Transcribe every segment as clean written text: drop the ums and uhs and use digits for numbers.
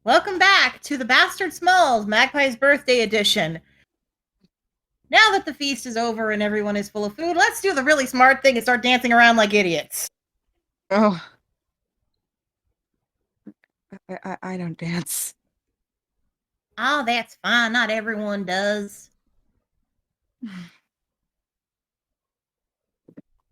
Welcome back to the Bastard Smalls Magpie's Birthday Edition. Now that the feast is over and everyone is full of food, let's do the really smart thing and start dancing around like idiots. Oh. I don't dance. Oh, that's fine. Not everyone does.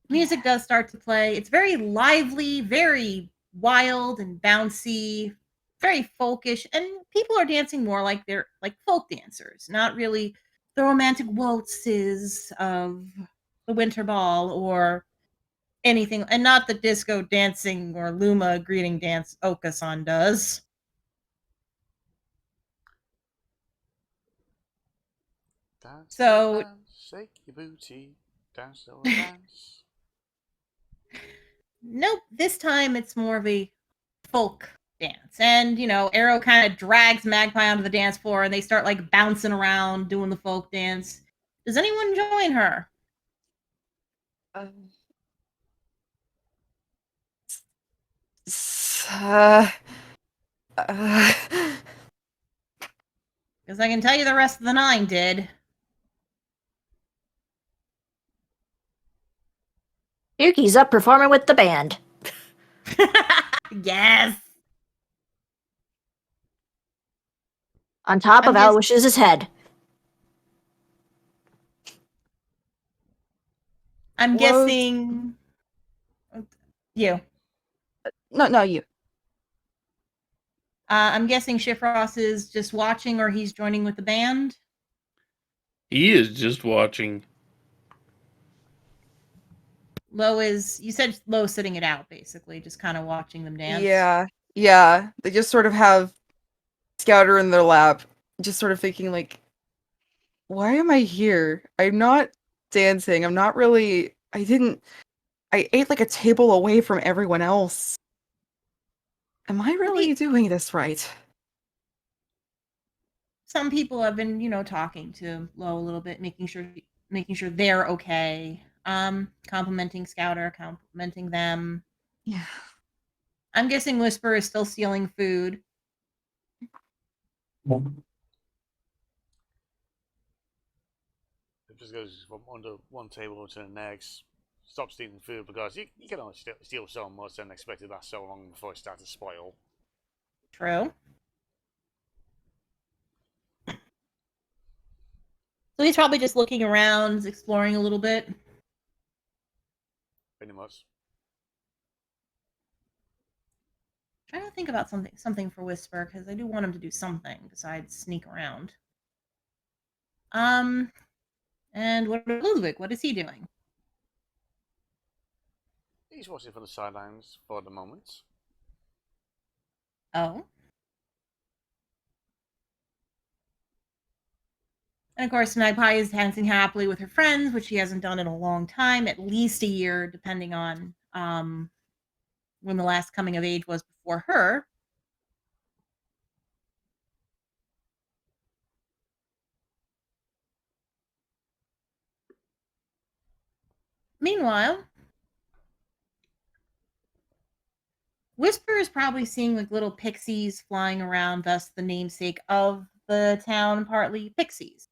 Music does start to play. It's very lively, very wild and bouncy, very folkish, and people are dancing more like they're like folk dancers, not really the romantic waltzes of the winter ball or anything, and not the disco dancing or Luma greeting dance Okasan does. Dance, So, dance, shake your booty, dance, dance. nope, this time it's more of a folk dance. And, Arrow kind of drags Magpie onto the dance floor and they start like bouncing around doing the folk dance. Does anyone join her? Because I can tell you the rest of the 9 did. Yuki's up performing with the band. Yes. On top of I'm Aloysius' head. I'm guessing you. No, you. I'm guessing Shifross is just watching or he's joining with the band. He is just watching. You said Lo sitting it out, basically, just kind of watching them dance. Yeah. They just sort of have Scouter in their lap, just sort of thinking like, why am I here? I'm not dancing. I'm not really. I ate like a table away from everyone else. Am I really doing this right? Some people have been, talking to Lo a little bit, making sure they're okay. Complimenting Scouter, complimenting them. Yeah. I'm guessing Whisper is still stealing food. It just goes from under one table to the next. Stop stealing food because you can only steal so much and expect it to last so long before it starts to spoil. True. So he's probably just looking around, exploring a little bit. Pretty much. Trying to think about something for Whisper, because I do want him to do something besides sneak around. And what about Ludwig? What is he doing? He's watching from the sidelines for the moment. Oh. And of course, Magpie is dancing happily with her friends, which she hasn't done in a long time, at least a year, depending on when the last coming of age was before her. Meanwhile, Whisper is probably seeing like little pixies flying around, thus the namesake of the town, partly pixies.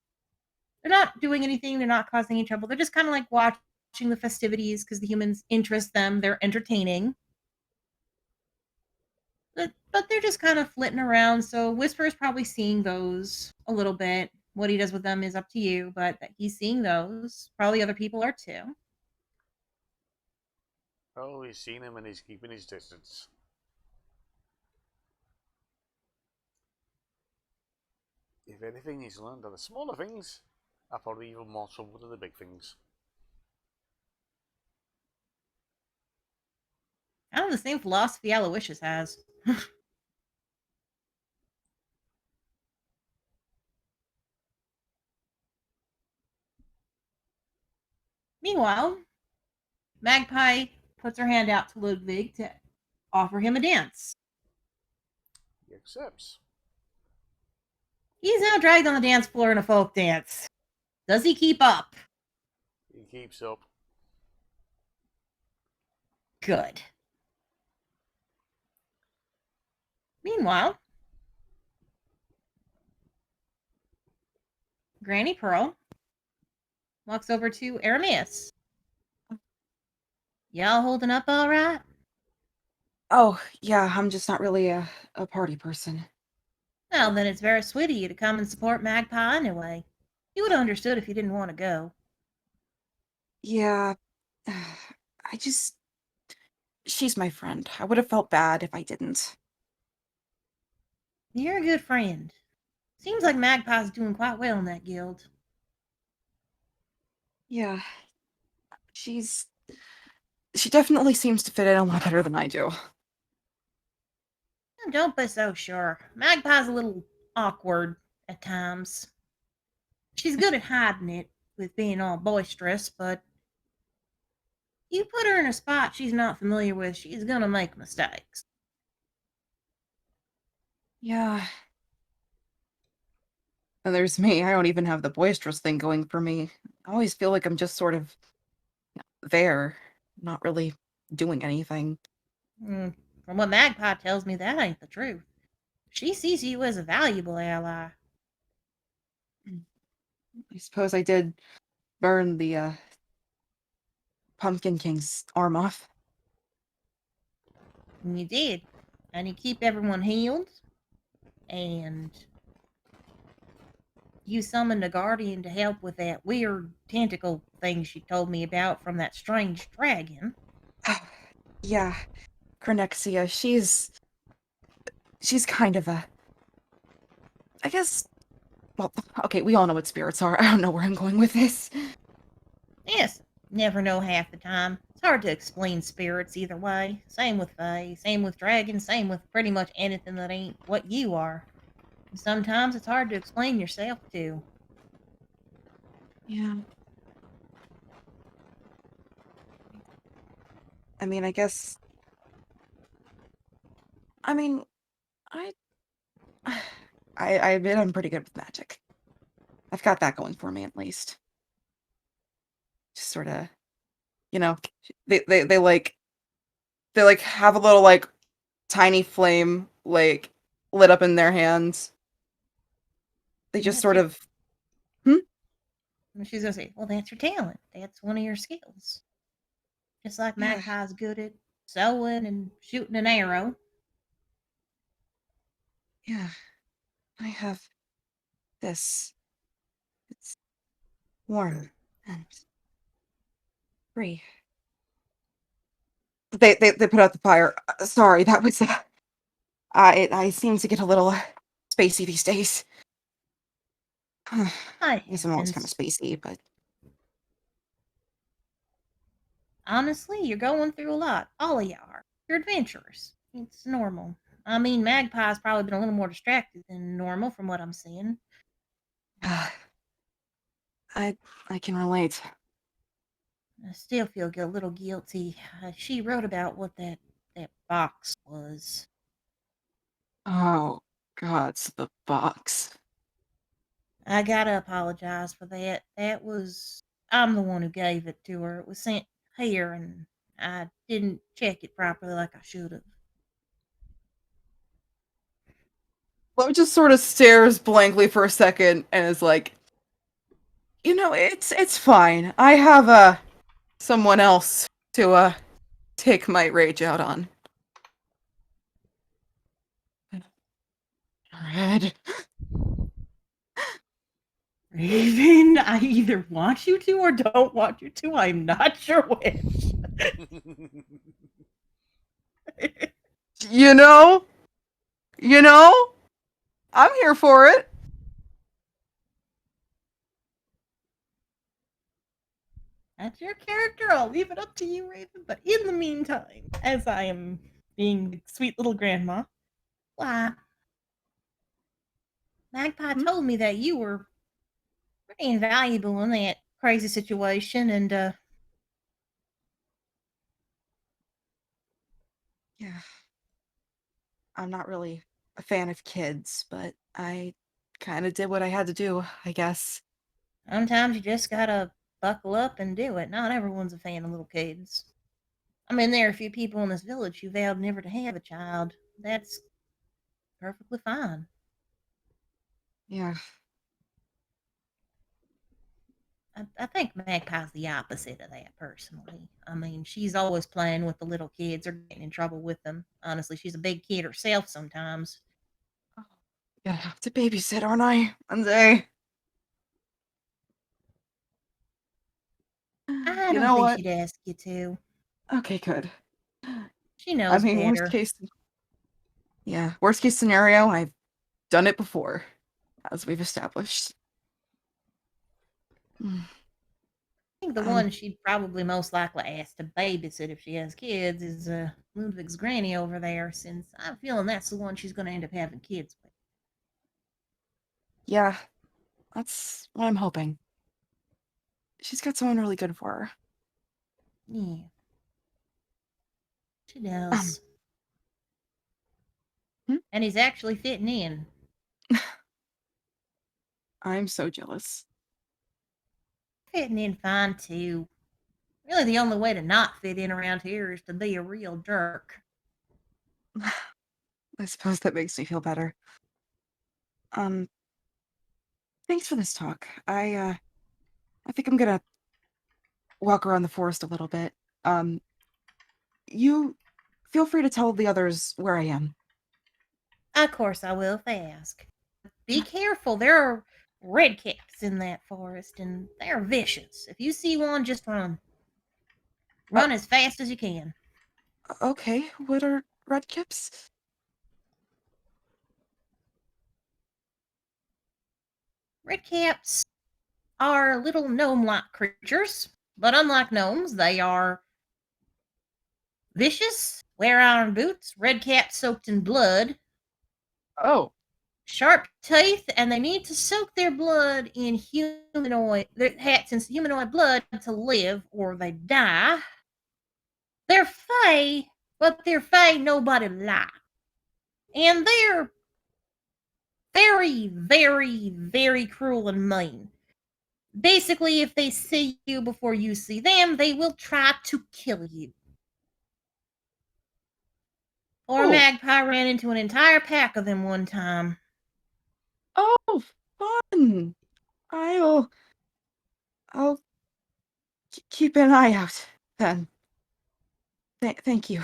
They're not doing anything, they're not causing any trouble. They're just kind of like watching the festivities because the humans interest them, they're entertaining. But they're just kind of flitting around, so Whisper is probably seeing those a little bit. What he does with them is up to you, but he's seeing those. Probably other people are too. Oh, he's seen him and he's keeping his distance. If anything, he's learned that the smaller things are probably even more trouble than the big things. I don't know, the same philosophy Aloysius has. Meanwhile, Magpie puts her hand out to Ludwig to offer him a dance. He accepts. He's now dragged on the dance floor in a folk dance. Does he keep up? He keeps up. Good. Meanwhile, Granny Pearl walks over to Aramis. Y'all holding up all right? Oh, yeah, I'm just not really a party person. Well, then it's very sweet of you to come and support Magpie anyway. You would have understood if you didn't want to go. Yeah, she's my friend. I would have felt bad if I didn't. You're a good friend. Seems like Magpie's doing quite well in that guild. Yeah, she definitely seems to fit in a lot better than I do. Don't be so sure. Magpie's a little awkward at times. She's good at hiding it with being all boisterous, but you put her in a spot she's not familiar with, she's gonna make mistakes. Yeah. And there's me. I don't even have the boisterous thing going for me. I always feel like I'm just sort of there, not really doing anything. From what Magpie tells me, that ain't the truth. She sees you as a valuable ally. I suppose I did burn the Pumpkin King's arm off. And you did. And you keep everyone healed. And you summoned a guardian to help with that weird tentacle thing she told me about from that strange dragon. Yeah, Chronexia, she's kind of a... I guess... Well, okay, we all know what spirits are. I don't know where I'm going with this. Yes, never know half the time. It's hard to explain spirits either way. Same with fae, same with dragons, same with pretty much anything that ain't what you are. And sometimes it's hard to explain yourself too. Yeah. I mean, I guess... I mean, I admit I'm pretty good with magic. I've got that going for me, at least. Just sort of, you know, they like have a little like tiny flame like lit up in their hands. They just That's sort your- of And she's gonna say, well, that's your talent. That's one of your skills. Just like Yeah. Magpie's good at sewing and shooting an arrow. Yeah, I have this. It's warm and free. They put out the fire. Sorry, that was I seem to get a little spacey these days. I guess I'm always kind of spacey, but Honestly, you're going through a lot. All of you are. You're adventurers. It's normal. I mean, Magpie's probably been a little more distracted than normal from what I'm seeing. I can relate. I still feel a little guilty. She wrote about what that box was. Oh, God, it's the box. I gotta apologize for that. I'm the one who gave it to her. It was sent here, and I didn't check it properly like I should have. Flo just sort of stares blankly for a second and is like, you know, it's fine. I have someone else to take my rage out on. Red. Raven, I either want you to or don't want you to. I'm not sure which. You know, I'm here for it. That's your character. I'll leave it up to you, Raven. But in the meantime, as I am being sweet little grandma, why, Magpie told me that you were pretty invaluable in that crazy situation, and Yeah. I'm not really a fan of kids, but I kind of did what I had to do, I guess. sometimes you just gotta buckle up and do it. Not everyone's a fan of little kids. I mean, there are a few people in this village who vowed never to have a child. That's perfectly fine. Yeah. I think Magpie's the opposite of that, personally. I mean, she's always playing with the little kids or getting in trouble with them. Honestly, she's a big kid herself sometimes. Gonna have to babysit, aren't I? One day. I You don't know think what? she'd ask you to. Okay, good. She I knows mean, better. worst case scenario, I've done it before, as we've established. I think the Um, one she'd probably most likely ask to babysit if she has kids is Ludwig's granny over there, since I'm feeling that's the one she's going to end up having kids with. yeah, that's what I'm hoping. She's got someone really good for her. Yeah, she does. Hmm? And he's actually fitting in. I'm so jealous. Fitting in fine, too. Really, the only way to not fit in around here is to be a real jerk. I suppose that makes me feel better. Thanks for this talk. I think I'm gonna walk around the forest a little bit. You feel free to tell the others where I am. Of course I will if they ask. Be careful. There are redcaps in that forest, and they're vicious. If you see one, just run. Run as fast as you can. Okay, what are redcaps? Redcaps are little gnome-like creatures, but unlike gnomes, they are vicious, wear iron boots, redcaps soaked in blood, Oh, sharp teeth, and they need to soak their blood in their hats in humanoid blood to live, or they die. They're fey, but they're fey nobody likes. And they're very, very, very cruel and mean. Basically, if they see you before you see them, they will try to kill you. Or oh, Magpie ran into an entire pack of them one time. oh, fun. I'll keep an eye out then. Thank you.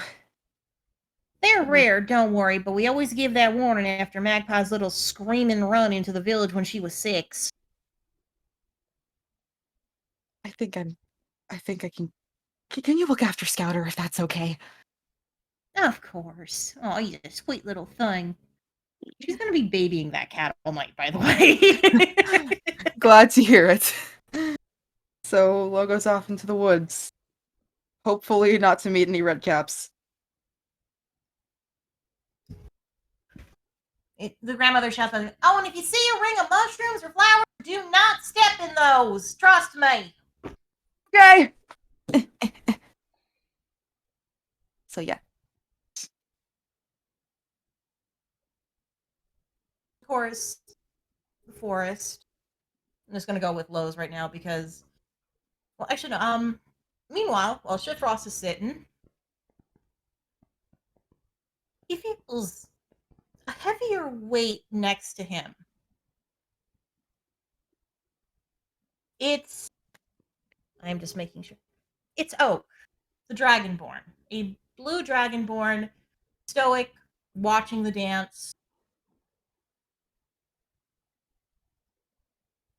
They're rare, don't worry, but we always give that warning after Magpie's little screaming run into the village when she was 6. I think I can. Can you look after Scouter if that's okay? Of course. Oh, he's a sweet little thing. She's going to be babying that cat all night, by the way. Glad to hear it. So, Logo's off into the woods. Hopefully not to meet any redcaps. The grandmother shouts out, "Oh, and if you see a ring of mushrooms or flowers, do not step in those. Trust me." Okay! So, yeah. Of course, the forest. I'm just going to go with Lowe's right now because, well, actually, no. Meanwhile, while Shifrost is sitting, he feels a heavier weight next to him. I'm just making sure. It's Oak, the Dragonborn. A blue Dragonborn, stoic, watching the dance,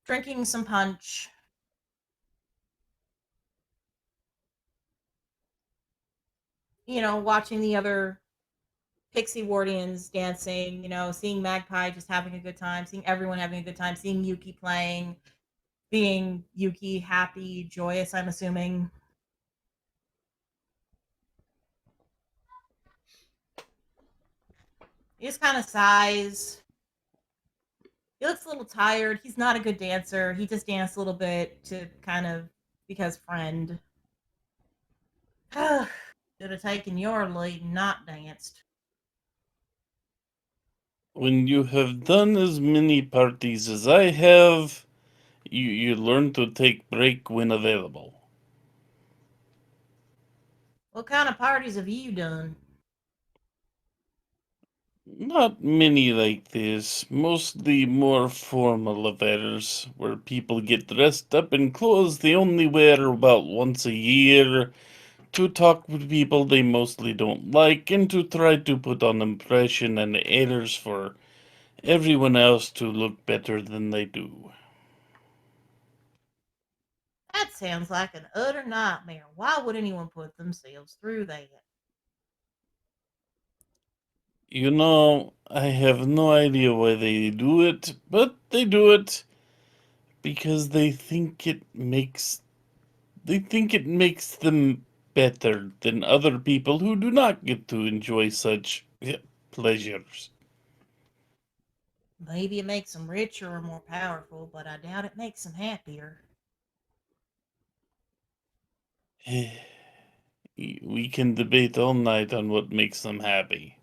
drinking some punch. Watching the other Pixie Wardians dancing, seeing Magpie just having a good time, seeing everyone having a good time, seeing Yuki playing, being Yuki happy, joyous, I'm assuming. He just kind of sighs. He looks a little tired. He's not a good dancer. He just danced a little bit to kind of because friend. Should have taken your lead and not danced. When you have done as many parties as I have, you learn to take break when available. What kind of parties have you done? Not many like this, mostly more formal affairs, where people get dressed up in clothes they only wear about once a year, to talk with people they mostly don't like, and to try to put on impression and airs for everyone else to look better than they do. That sounds like an utter nightmare. Why would anyone put themselves through that? You know, I have no idea why they do it, but they do it because they think it makes them better than other people who do not get to enjoy such pleasures. Maybe it makes them richer or more powerful, but I doubt it makes them happier. We can debate all night on what makes them happy.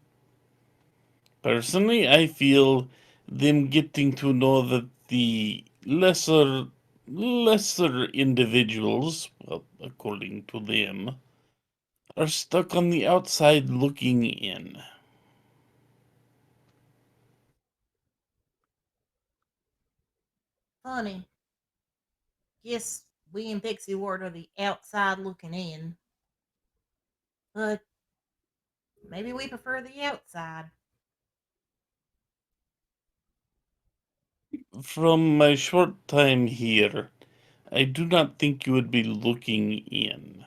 Personally, I feel them getting to know that the lesser individuals, well, according to them, are stuck on the outside looking in. Funny. Guess we in Pixie Ward are the outside looking in. But maybe we prefer the outside. From my short time here, I do not think you would be looking in.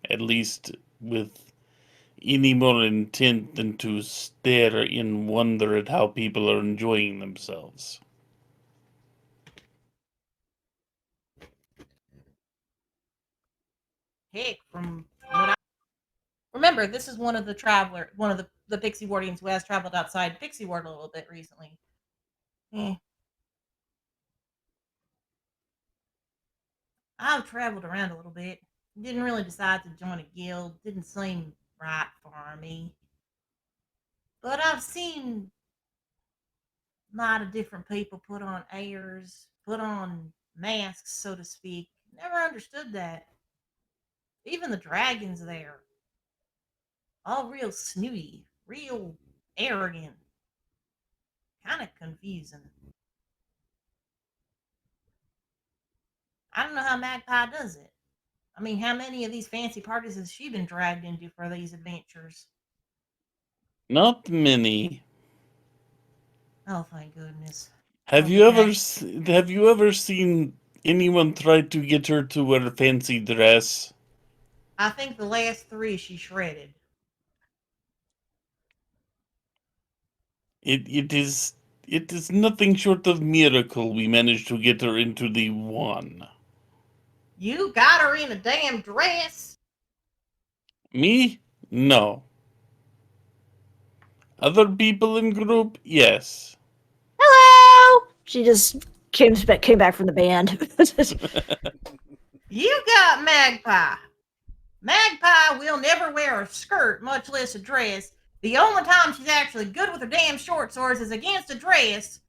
At least with any more intent than to stare in wonder at how people are enjoying themselves. Heck, from what I remember, this is one of the Pixie Wardians who has traveled outside Pixie Ward a little bit recently. Eh. I've traveled around a little bit. Didn't really decide to join a guild. Didn't seem right for me. But I've seen a lot of different people put on airs, put on masks, so to speak. Never understood that. Even the dragons there, all real snooty, real arrogant, kind of confusing. I don't know how Magpie does it. I mean, how many of these fancy parties has she been dragged into for these adventures? Not many. Oh, thank goodness. Have I'll you get ever back. have you ever seen anyone try to get her to wear a fancy dress? I think the last three she shredded. It is nothing short of miracle we managed to get her into the one. You got her in a damn dress? Me? No. Other people in group? Yes. Hello! She just came back from the band. You got Magpie. Magpie will never wear a skirt, much less a dress. The only time she's actually good with her damn short swords is against a dress.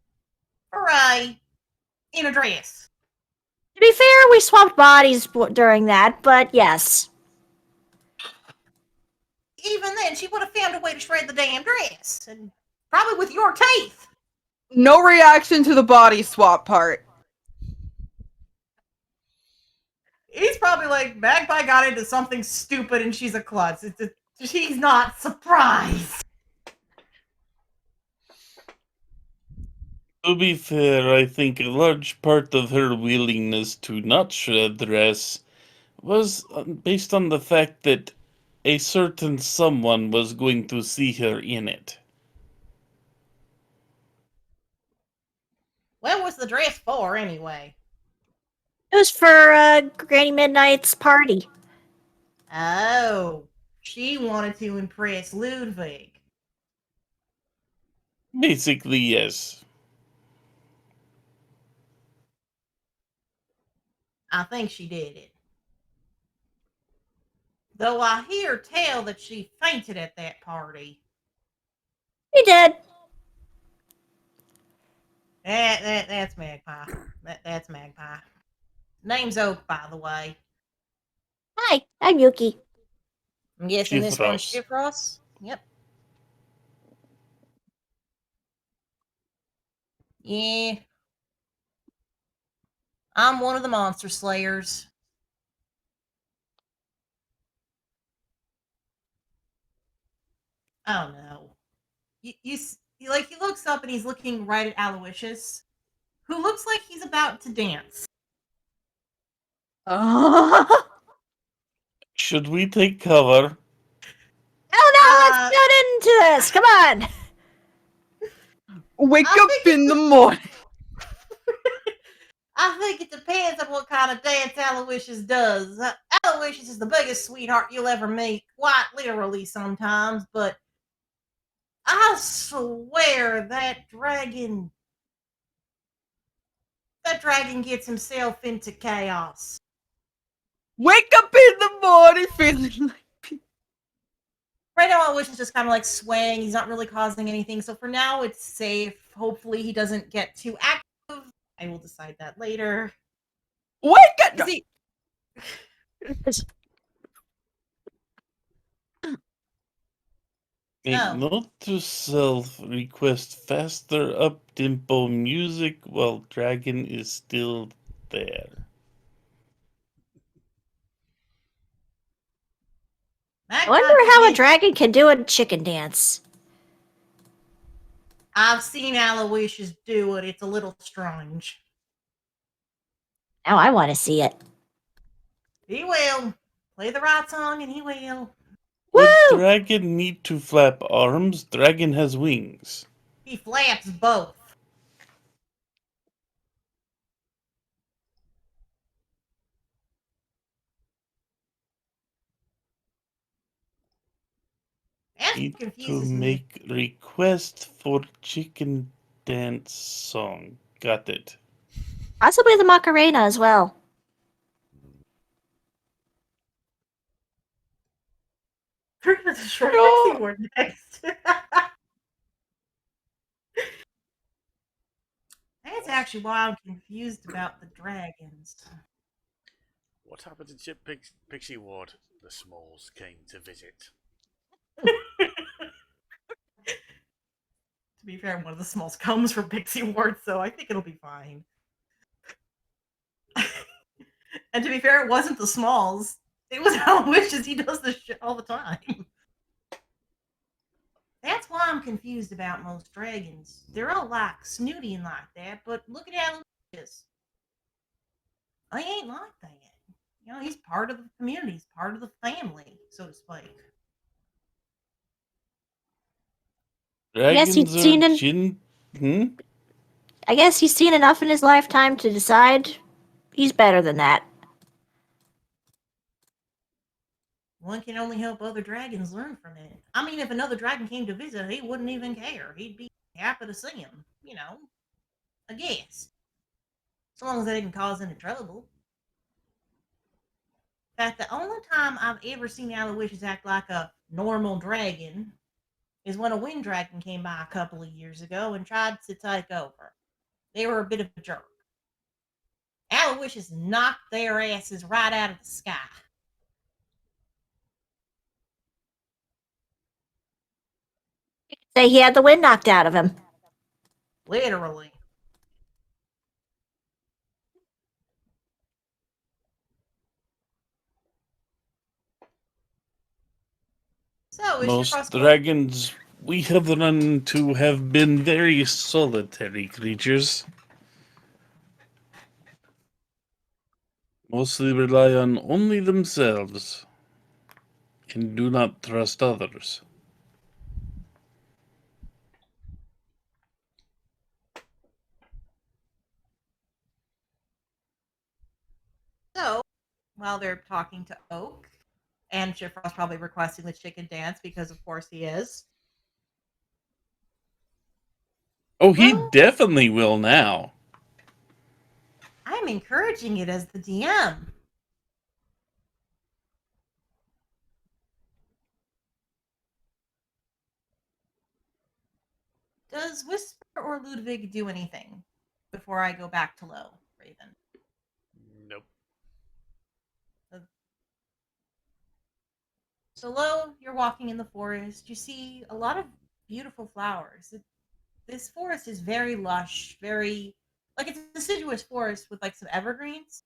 Hooray! In a dress. To be fair, we swapped bodies during that, but yes. Even then, she would have found a way to shred the damn dress. And probably with your teeth. No reaction to the body swap part. He's probably like, Magpie got into something stupid and she's a klutz. She's not surprised. To be fair, I think a large part of her willingness to not shred the dress was based on the fact that a certain someone was going to see her in it. What was the dress for, anyway? It was for Granny Midnight's party. Oh, she wanted to impress Ludwig. Basically, yes. I think she did it. Though I hear tell that she fainted at that party. He did. That's Magpie. That's Magpie. Name's Oak, by the way. Hi, I'm Yuki. I'm guessing this one's Shifros. Shifros? Yep. Yeah. I'm one of the monster slayers. Oh no. Like he looks up and he's looking right at Aloysius, who looks like he's about to dance. Oh Should we take cover? no, let's get into this. Come on. Wake I up think in the morning. I think it depends on what kind of dance Aloysius does. Aloysius is the biggest sweetheart you'll ever meet, quite literally sometimes, but I swear that dragon gets himself into chaos. Wake up in the morning feeling like Right now, Aloysius is just kind of like swaying. He's not really causing anything. So for now, it's safe. Hopefully, he doesn't get too active. I will decide that later. wake up. Is he? Make Oh. note to self, request faster up-tempo music while Dragon is still there. I wonder how a dragon can do a chicken dance. I've seen Aloysius do it. It's a little strange. Now I want to see it. He will. Play the right song and he will. Would Woo! Dragon need to flap arms? Dragon has wings. He flaps both. That Need to confuses me. make request for chicken dance song. Got it. Possibly the Macarena as well. We're gonna destroy No. Pixie Ward next. That's actually why I'm confused about the dragons. What happened to Pixie Ward? The Smalls came to visit. To be fair, one of the Smalls comes from Pixie Ward, so I think it'll be fine. And to be fair, it wasn't the Smalls. It was Aloysius. He does this shit all the time. That's why I'm confused about most dragons. They're all like snooty and like that, but look at Aloysius. He ain't like that. You know, he's part of the community. He's part of the family, so to speak. Yes, he'd Dragons seen are an- I guess he's seen enough in his lifetime to decide he's better than that. One can only hope other dragons learn from it. I mean, if another dragon came to visit, he wouldn't even care. He'd be happy to see him, you know. I guess. So long as they didn't cause any trouble. In fact, the only time I've ever seen Aloysius act like a normal dragon is when a wind dragon came by a couple of years ago and tried to take over. They were a bit of a jerk. Aloysius knocked their asses right out of the sky. Say he had the wind knocked out of him. Literally. So, is Most Shifrost dragons we have run into have been very solitary creatures. Mostly rely on only themselves and do not trust others. So, while they're talking to Oak, and Shifrost probably requesting the chicken dance because, of course, he is. Oh, he Well, definitely will now. I'm encouraging it as the DM. Does Whisper or Ludwig do anything before I go back to Low, Raven? Nope. So, Low, you're walking in the forest. You see a lot of beautiful flowers. It this forest is very lush, very like it's a deciduous forest with like some evergreens.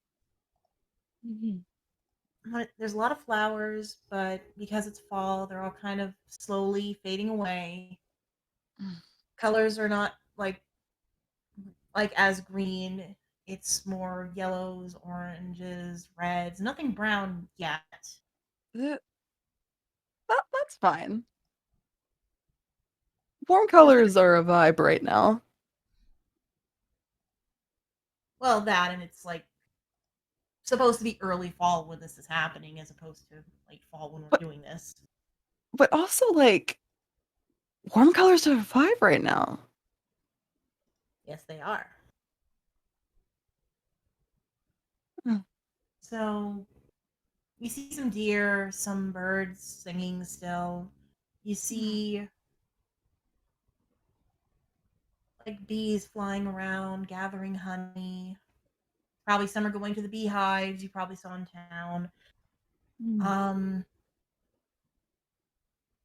But there's a lot of flowers, but because it's fall, they're all kind of slowly fading away. Colors are not like as green. It's more yellows, oranges, reds. Nothing brown yet. That's fine. Warm colors are a vibe right now. Well, that and it's like supposed to be early fall when this is happening, as opposed to late fall when we're But- doing this. But also, like, warm colors are a vibe right now. Yes, they are. Hmm. So you see some deer, some birds singing still. You see like bees flying around, gathering honey. Probably some are going to the beehives you probably saw in town. Um,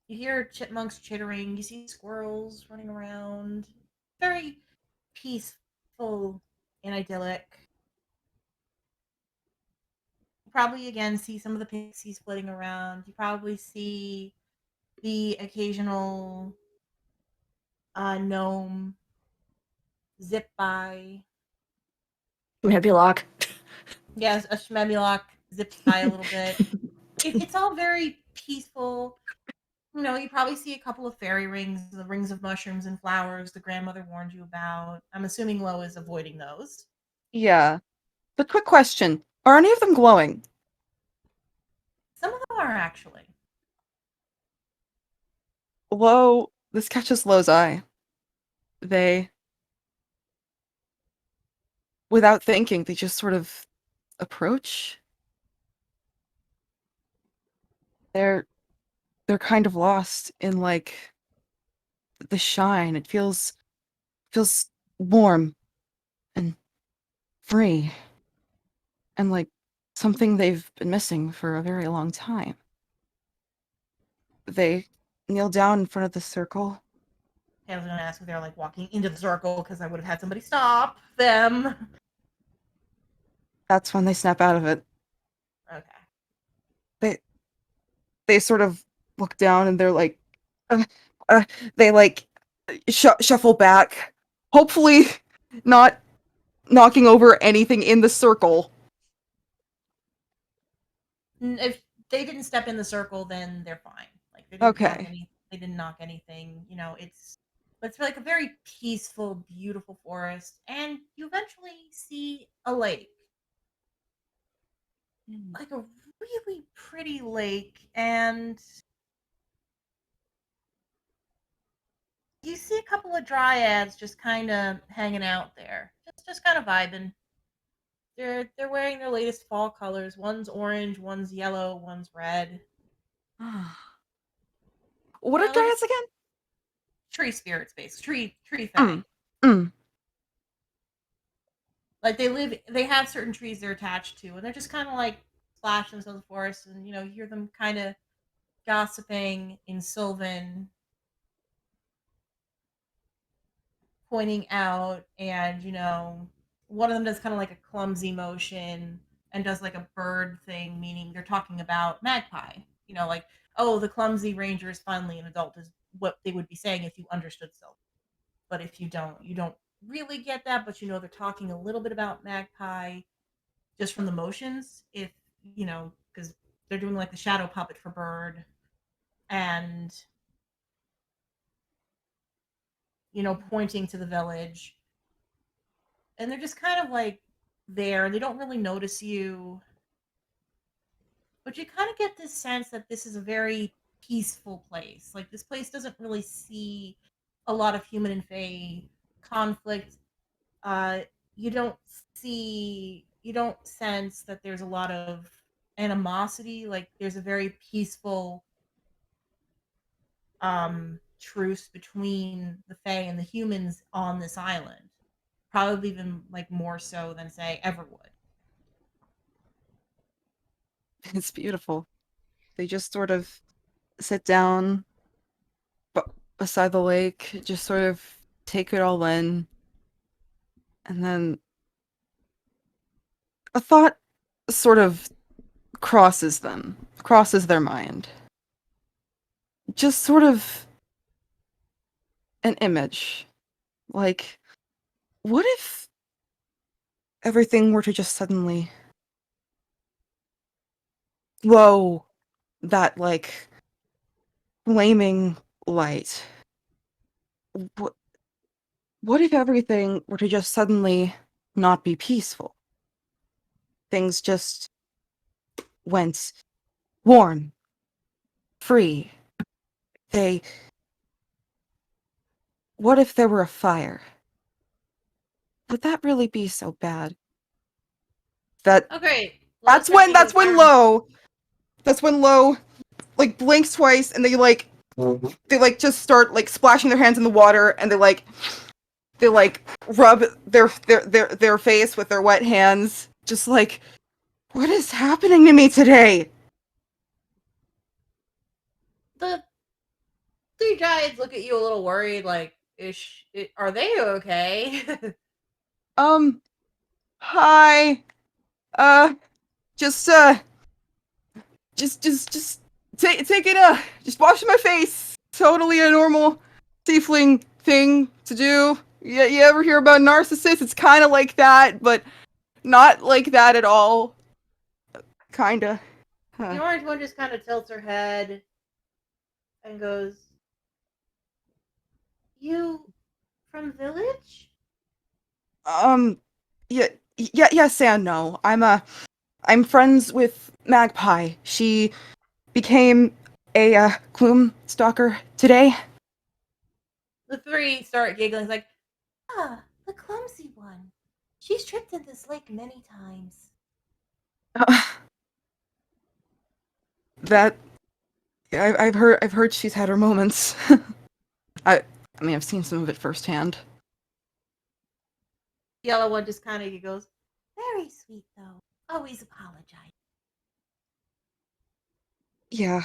you hear chipmunks chittering. You see squirrels running around. Very peaceful and idyllic. You probably again see some of the pixies flitting around. You probably see the occasional gnome zip by. Nebulock. Yes, a Shmemulok zips by a little bit. It's all very peaceful. You know, you probably see a couple of fairy rings, the rings of mushrooms and flowers the grandmother warned you about. I'm assuming Lo is avoiding those. Yeah. But quick question. Are any of them glowing? Some of them are actually. This catches Lo's eye. They, without thinking, they just sort of approach. They're kind of lost in like the shine. It feels warm and free and like something they've been missing for a very long time. They kneel down in front of the circle. I was going to ask if they're like walking into the circle because I would have had somebody stop them. That's when they snap out of it. Okay. They sort of look down and they're like, uh, they like shuffle back, hopefully not knocking over anything in the circle. If they didn't step in the circle, then they're fine. Like they didn't knock Okay. they didn't knock anything. You know, it's like a very peaceful, beautiful forest, and you eventually see a lake, like a really pretty lake, and you see a couple of dryads just kind of hanging out there, just kind of vibing. They're wearing their latest fall colors. One's orange, one's yellow, one's red. What You are know, they're dryads just again? tree spirits, basically tree fae. Mm. Like they have certain trees they're attached to, and they're just kind of like splash themselves in the forest, and you know, you hear them kind of gossiping in Sylvan, pointing out, and you know, one of them does kind of like a clumsy motion and does like a bird thing, meaning they're talking about magpie. You know, like, oh, the clumsy ranger is finally an adult, is what they would be saying if you understood Sylvan. But if you don't really get that, but you know they're talking a little bit about magpie just from the motions. If you know, because they're doing like the shadow puppet for bird, and you know, pointing to the village, and they're just kind of like there, and they don't really notice you, but you kind of get this sense that this is a very peaceful place. Like this place doesn't really see a lot of human and fae conflict. uh you don't you don't sense that there's a lot of animosity. Like there's a very peaceful truce between the fae and the humans on this island, probably even like more so than say Everwood. It's beautiful. They just sort of sit down beside the lake, just sort of take it all in, and then a thought sort of crosses their mind. Just sort of an image. Like, what if everything were to just suddenly glow that, like, flaming light? What if everything were to just suddenly not be peaceful? Things just went warm, free. What if there were a fire? Would that really be so bad? Okay. That's when Lo like blinks twice and they just start like splashing their hands in the water and they rub their face with their wet hands, just like, what is happening to me today? The three giants look at you a little worried, like, are they okay? Hi. Just take it, just washing my face. Totally a normal tiefling thing to do. Yeah, you ever hear about narcissists? It's kind of like that, but not like that at all. Kinda. The orange one just kind of tilts her head and goes, "You from village?" Yeah, yes and no. I'm friends with Magpie. She became a gloom stalker today. The three start giggling, like, "Ah, the clumsy one. She's tripped in this lake many times." That I've heard she's had her moments. I mean, I've seen some of it firsthand. The yellow one just kind of giggles. "Very sweet, though. Always apologize." Yeah,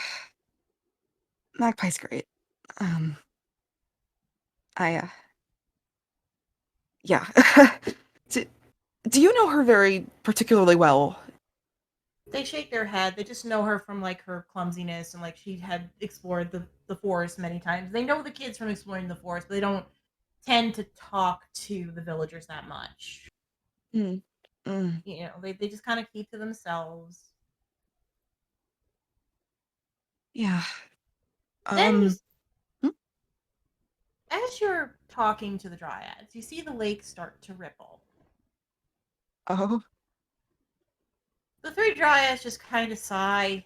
Magpie's great. Yeah. do, do you know her very particularly well? They shake their head. They just know her from like her clumsiness and like she had explored the forest many times. They know the kids from exploring the forest, but they don't tend to talk to the villagers that much. Mm. You know, they just kind of keep to themselves. Yeah. Then Hmm? as you're talking to the dryads, you see the lake start to ripple. Oh. The three dryads just kind of sigh.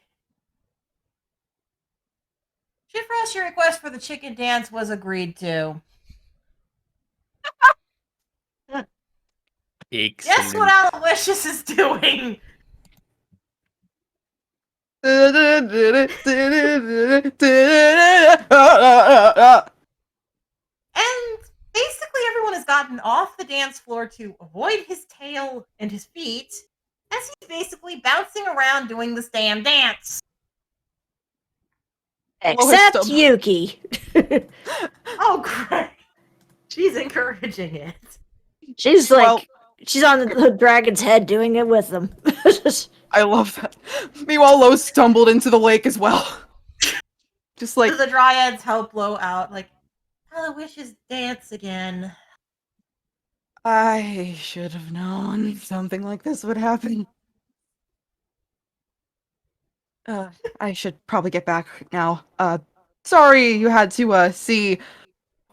Shifrost, your request for the chicken dance was agreed to. Guess what Excellent. Aloysius is doing? And basically, everyone has gotten off the dance floor to avoid his tail and his feet, as he's basically bouncing around doing this damn dance. Except stump. Yuki. Oh, great. She's encouraging it. She's Well- she's on the dragon's head doing it with them. I love that. Meanwhile, Lo stumbled into the lake as well. Just like, The dryads help Lo out, like, Aloysius dance again. I should have known something like this would happen. I should probably get back now. Sorry you had to, see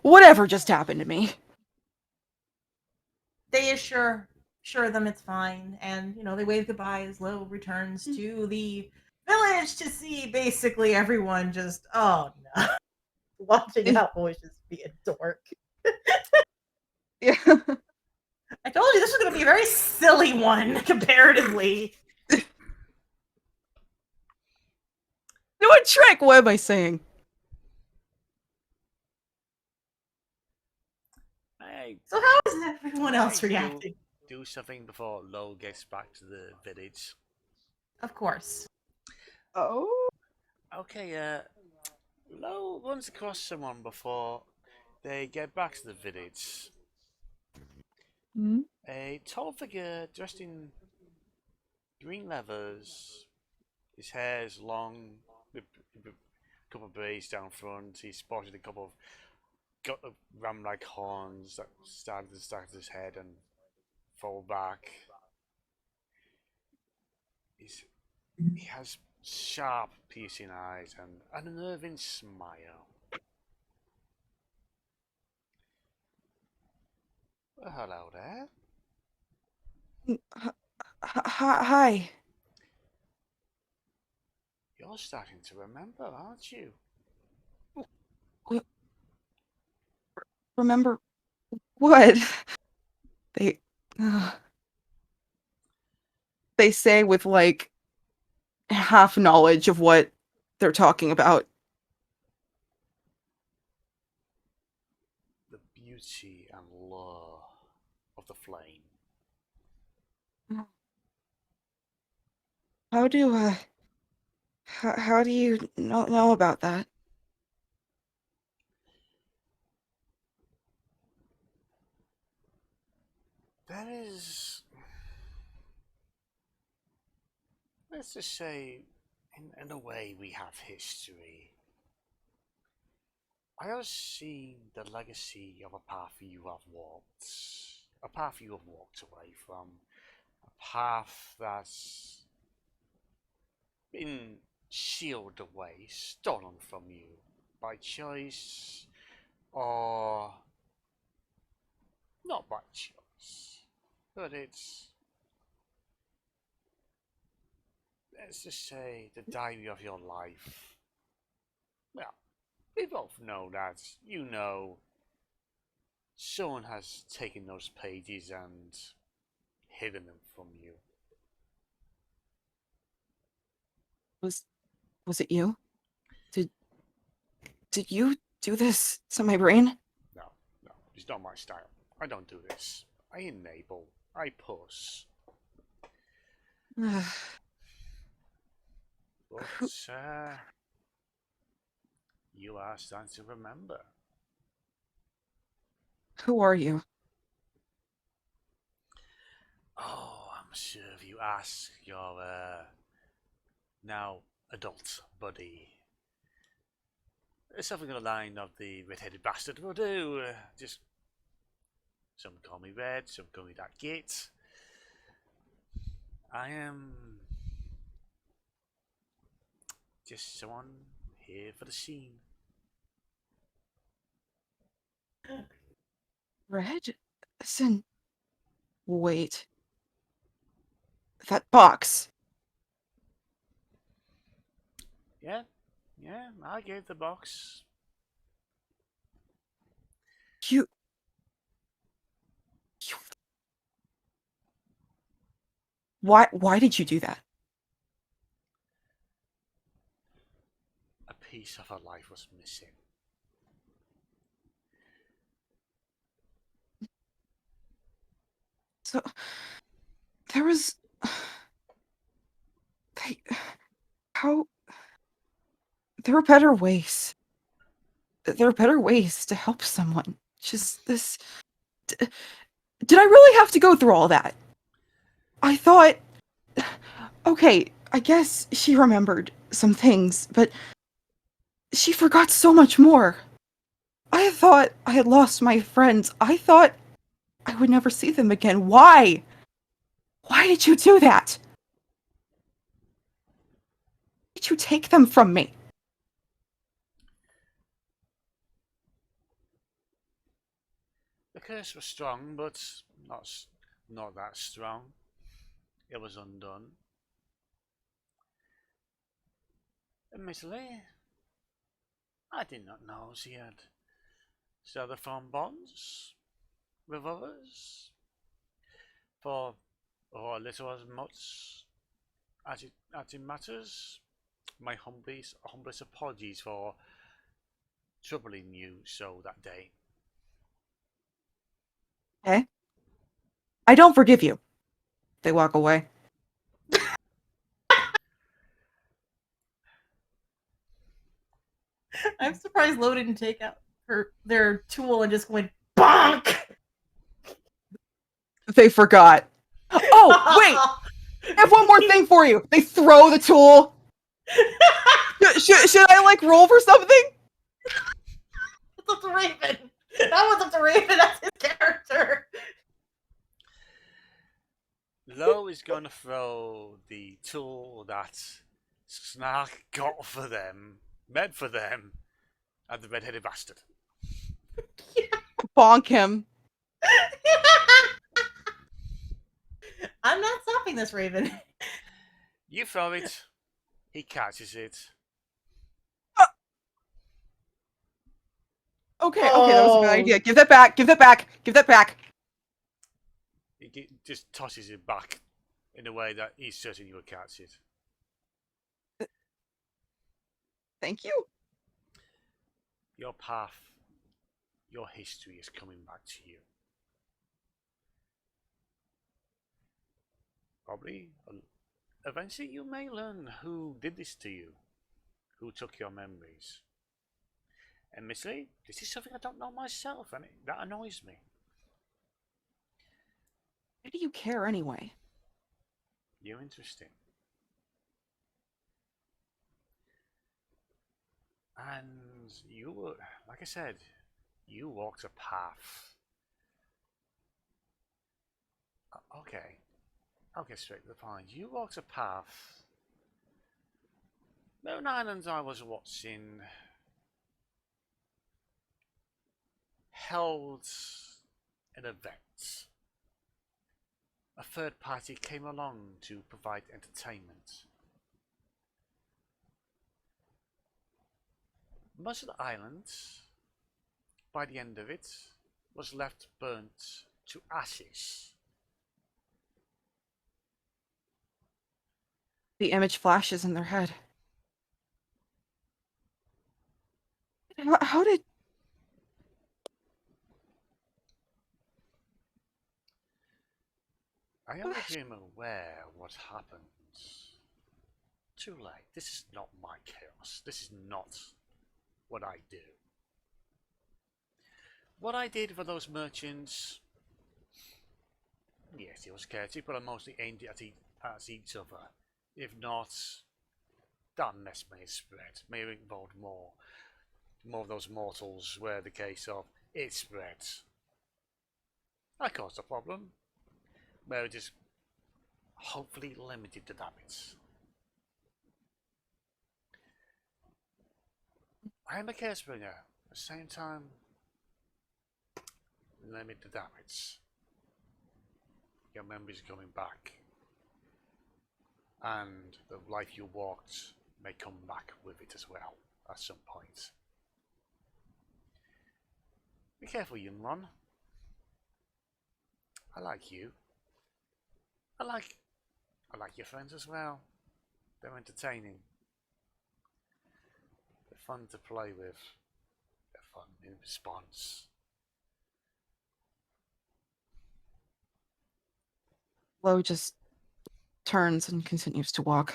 whatever just happened to me. They assure them it's fine, and you know they wave goodbye as Lo returns to the village to see basically everyone just watching Aloysius be a dork. Yeah. I told you this was going to be a very silly one comparatively. Do a trick! What am I saying? So how is everyone else reacting? Do something before Lo gets back to the village. Of course. Oh? Okay, Lo runs across someone before They get back to the village. Hmm? A tall figure dressed in green leathers. His hair is long, with a couple of braids down front. He's spotted a couple of ram-like horns that started to start his head and fall back. He has sharp, piercing eyes and an unnerving smile. Well, hello there. Hi. You're starting to remember, aren't you? Remember what? They uh, they say with like half knowledge of what they're talking about. The beauty and lure of the flame. How do how do you know about that? There is, let's just say, in a way, we have history. I have seen the legacy of a path you have walked, a path you have walked away from, a path that's been sealed away, stolen from you by choice or not by choice, but it's, let's just say, the diary of your life. Well, we both know that, you know, someone has taken those pages and hidden them from you. Was it you? Did you do this to my brain? No, it's not my style. I don't do this. I enable. I push. But, you are starting to remember. Who are you? Oh, I'm sure if you ask your, now adult buddy, something on the line of the red-headed bastard will do. Just, some call me Red, some call me that git. I am just someone here for the scene. Red? Listen. Wait. That box. Yeah, I gave the box. You... Why did you do that? A piece of her life was missing. So... There was... How... There are better ways. There are better ways to help someone. Just this... Did I really have to go through all that? I thought... Okay, I guess she remembered some things, but she forgot so much more. I thought I had lost my friends. I thought I would never see them again. Why? Why did you do that? Why did you take them from me? The curse was strong, but not that strong. It was undone. Admittedly, I did not know she had telephone bonds with others for or little as much as it matters. My humblest apologies for troubling you so that day. Okay? I don't forgive you. They walk away. I'm surprised Lo didn't take out their tool and just went bonk. They forgot. Oh, wait! I have one more thing for you. They throw the tool. Should I like roll for something? It's up to Raven. That was up to Raven. That's his character. Lo is going to throw the tool that Snark got for them, meant for them, at the red-headed bastard. Bonk him. I'm not stopping this, Raven. You throw it, he catches it. Okay, that was a bad idea. Give that back. Give that back. Give that back. He just tosses it back in a way that he's certain you will catch it. Thank you. Your path, your history is coming back to you. Probably, eventually you may learn who did this to you, who took your memories. Admittedly, this is something I don't know myself, and that annoys me. Why do you care anyway? You're interesting. And you were, like I said, you walked a path. Okay. I'll get straight to the point. You walked a path. Moon Islands I was watching held an event. A third party came along to provide entertainment. Most of the island, by the end of it, was left burnt to ashes. The image flashes in their head. How did... I only became aware of what happened. Too late. This is not my chaos. This is not what I do. What I did for those merchants, yes, it was chaotic, but I mostly aimed at each other. If not, that mess may have spread. May have involved more of those mortals where the case of it spreads. I caused a problem where it just hopefully limited the damage. I am a care springer. At the same time, limit the damage. Your memories coming back. And the life you walked may come back with it as well at some point. Be careful, Yunron. I like you. I like your friends as well. They're entertaining. They're fun to play with. They're fun in response. Lo just turns and continues to walk.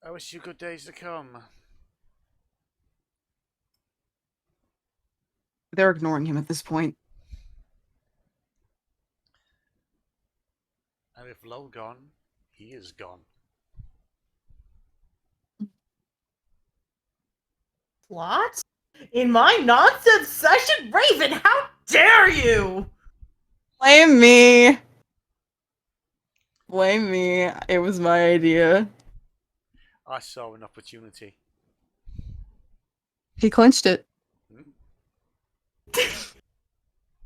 I wish you good days to come. They're ignoring him at this point. And if Lo gone, he is gone. What? In my nonsense session? Raven, how dare you? Blame me. Blame me. It was my idea. I saw an opportunity. He clinched it.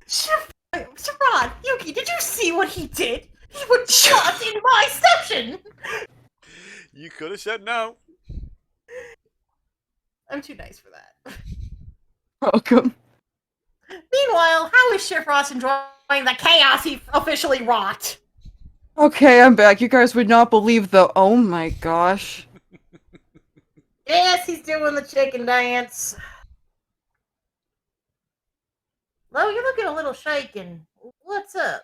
Sharad, Yuki, did you see what he did? He would not in my session! You could have said no. I'm too nice for that. Welcome. Meanwhile, how is Shifrost enjoying the chaos he officially wrought? Okay, I'm back. You guys would not believe the... Oh my gosh. Yes, he's doing the chicken dance. Lo, you're looking a little shaken. What's up?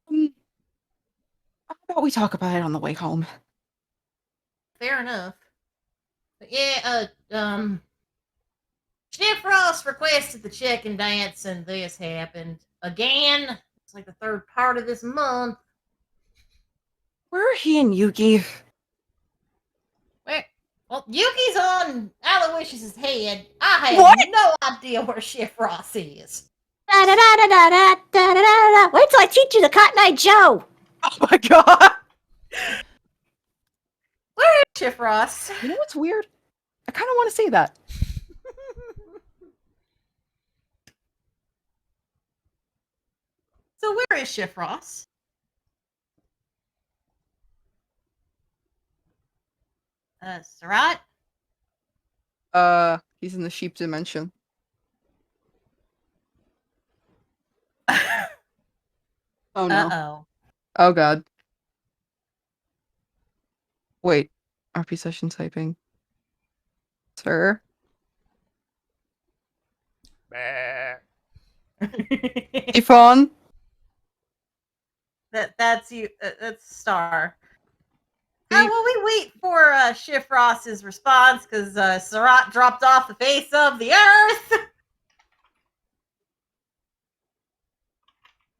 How about we talk about it on the way home? Fair enough. But yeah, Chef Ross requested the chicken dance, and this happened again. It's like the third part of this month. Where are he and Yuki? Well, Yuki's on Aloysius's head. I have What? no idea where Chef Ross is. Da da da da da da da da da. Wait till I teach you the Cotton Eye Joe. Oh my god! Where is Chef Ross? You know what's weird? I kind of want to say that. So where is Chef Ross? Sarat? He's in the sheep dimension. Oh no. Uh-oh. Oh god. Wait. RP session typing. Sir? Bah. Hey, phone? That's you. That's Star. Beep. While we wait for Chef Ross's response, because Sarat dropped off the face of the earth.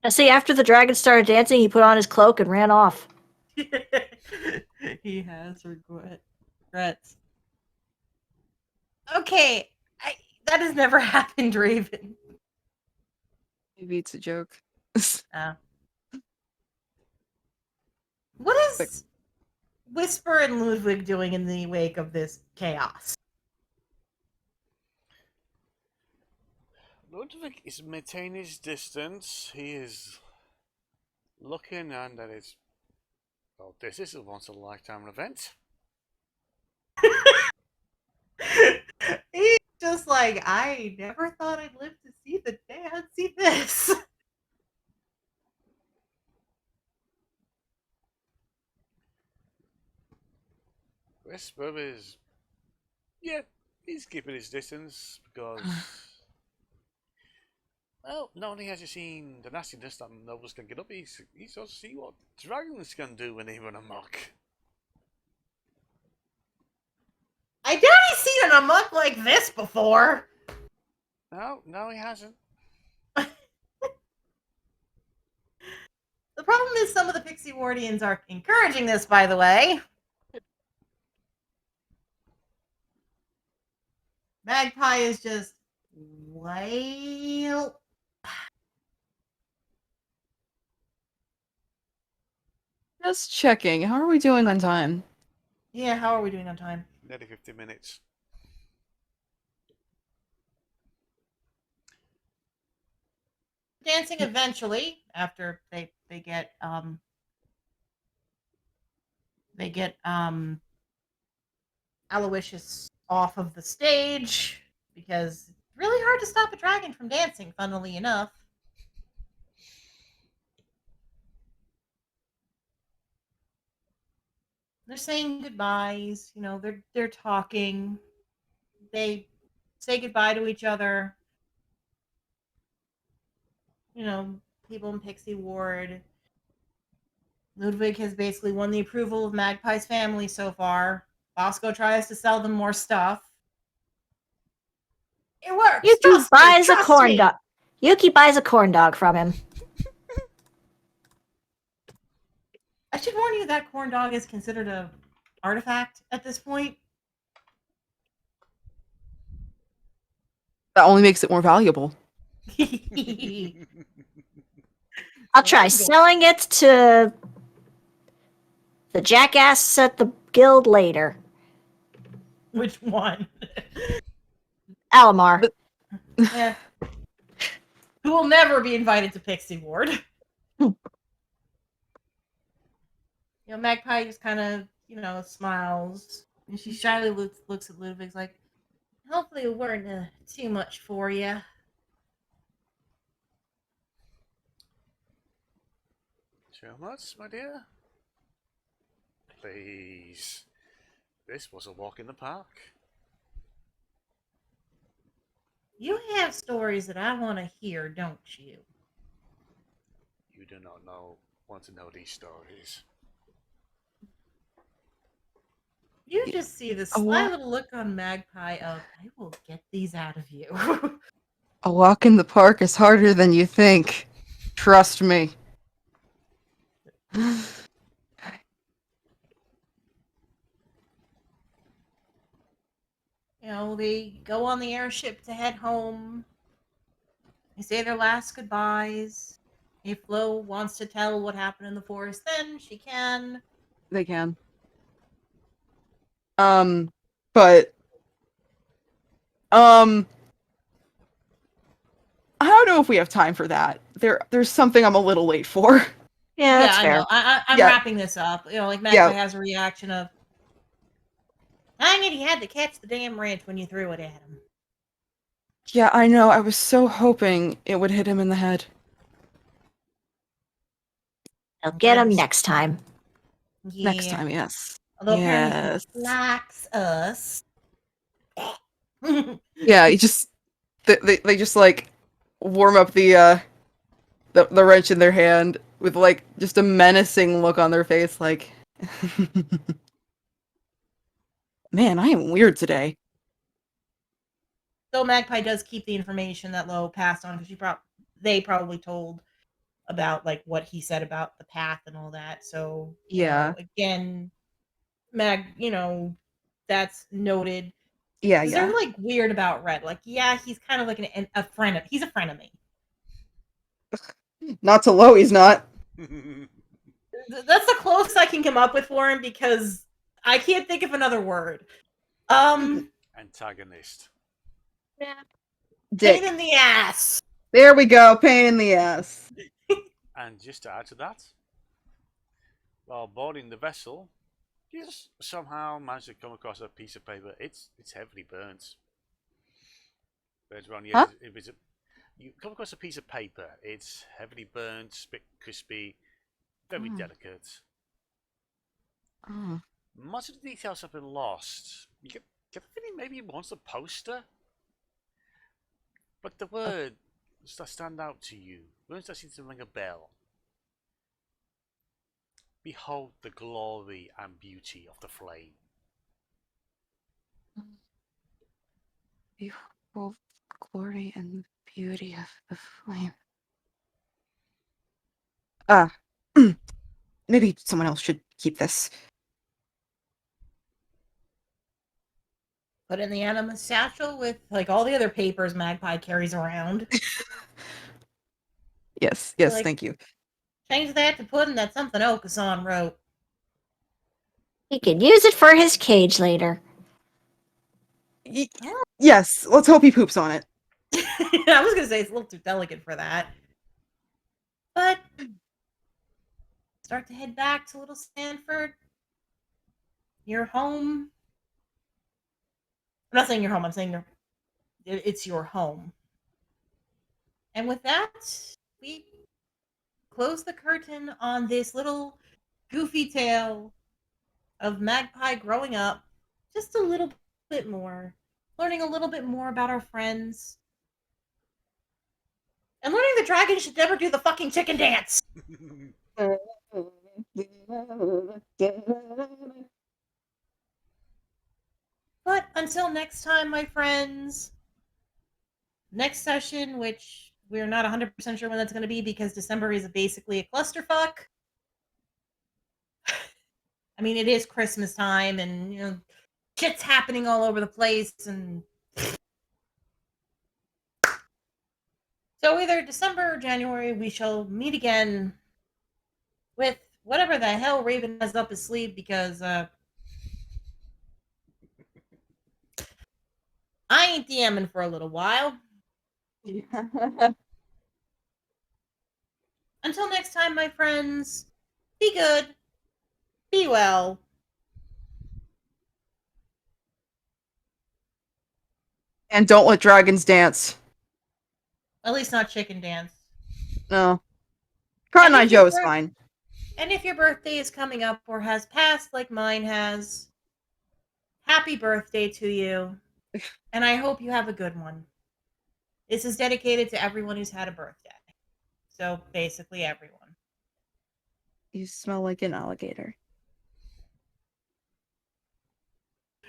Now, see, after the dragon started dancing, he put on his cloak and ran off. He has regrets. Okay, that has never happened, Raven. Maybe it's a joke. What is Whisper and Ludwig doing in the wake of this chaos? Ludwig is maintaining his distance. He is looking, and that is. Well, this is a once in a lifetime event. He's just like, I never thought I'd live to see the day I'd see this. Whisper is. Yeah, he's keeping his distance because. Well, not only has he seen the nastiness that nobles can get up, he's also seen what dragons can do when they run amok. I doubt he's seen an amok like this before. No, he hasn't. The problem is some of the Pixie Wardians are encouraging this, by the way. Magpie is just, well... Just checking. How are we doing on time? Yeah, how are we doing on time? Nearly 50 minutes. Dancing eventually, after they get Aloysius off of the stage, because it's really hard to stop a dragon from dancing, funnily enough. They're saying goodbyes, you know, they're talking. They say goodbye to each other. You know, people in Pixie Ward. Ludwig has basically won the approval of Magpie's family so far. Bosco tries to sell them more stuff. It works. Yuki buys a corn me. dog. Yuki buys a corn dog from him. I should warn you that corn dog is considered a artifact at this point. That only makes it more valuable. I'll try selling it to the jackass at the guild later. Which one? Alamar. Yeah. Who will never be invited to Pixie Ward. You know, Magpie just kind of, you know, smiles. And she shyly looks at Ludwig's like, hopefully it weren't too much for you. Too much, my dear? Please. This was a walk in the park. You have stories that I want to hear, don't you? You do not want to know these stories. You just see the A sly walk, little look on Magpie of, I will get these out of you. a walk in the park is harder than you think. Trust me. They go on the airship to head home. They say their last goodbyes. If Flo wants to tell what happened in the forest, then she can. They can. But I don't know if we have time for that. There's something I'm a little late for. Yeah, that's I fair. know. I'm Yeah. wrapping this up. Like Magpie Yeah. has a reaction of, dang it, he had to catch the damn wrench when you threw it at him. Yeah, I know. I was so hoping it would hit him in the head. I'll get him next time. Yeah. Next time, yes. Although apparently Yes. he likes us. Yeah, you just they just like warm up the wrench in their hand with like just a menacing look on their face, like, man, I am weird today. So Magpie does keep the information that Lo passed on because they probably told about like what he said about the path and all that. So Yeah. again, that's noted. Yeah, Because yeah. they're like weird about Red. Like, yeah, he's kind of like a friend. He's a friend of me. Not to Lo, he's not. That's the closest I can come up with for him because I can't think of another word. Antagonist. Dick. Pain in the ass. There we go. Pain in the ass. And just to add to that, while boarding the vessel, you just somehow managed to come across a piece of paper. It's heavily burnt. There's around the Huh? edges. You come across a piece of paper. It's heavily burnt, bit crispy, very delicate. Oh. Much of the details have been lost. You get the feeling maybe he wants a poster, but the words that stand out to you, words that seem to ring a bell. Behold the glory and beauty of the flame. Behold the glory and beauty of the flame. Maybe someone else should keep this. Put in the anima satchel with like all the other papers Magpie carries around. Yes, Like, thank you. Change that to pudding. That's something Okasan wrote. He could use it for his cage later. Yes, let's hope he poops on it. I was gonna say it's a little too delicate for that. But start to head back to Little Stanford. You're home. I'm not saying you're home, I'm saying it's your home. And with that, we close the curtain on this little goofy tale of Magpie growing up just a little bit more, learning a little bit more about our friends, and learning the dragon should never do the fucking chicken dance. But until next time, my friends, next session, which we're not 100% sure when that's going to be because December is basically a clusterfuck. I mean, it is Christmas time and, shit's happening all over the place. And so either December or January, we shall meet again with whatever the hell Raven has up his sleeve because I ain't DMing for a little while. Until next time, my friends, be good, be well. And don't let dragons dance. At least not chicken dance. No. Cotton Eye Joe is fine. And if your birthday is coming up or has passed like mine has, happy birthday to you. And I hope you have a good one. This is dedicated to everyone who's had a birthday. So basically everyone. You smell like an alligator.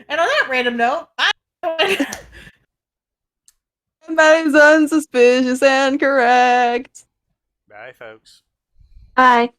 And on that random note, That is unsuspicious and correct. Bye, folks. Bye.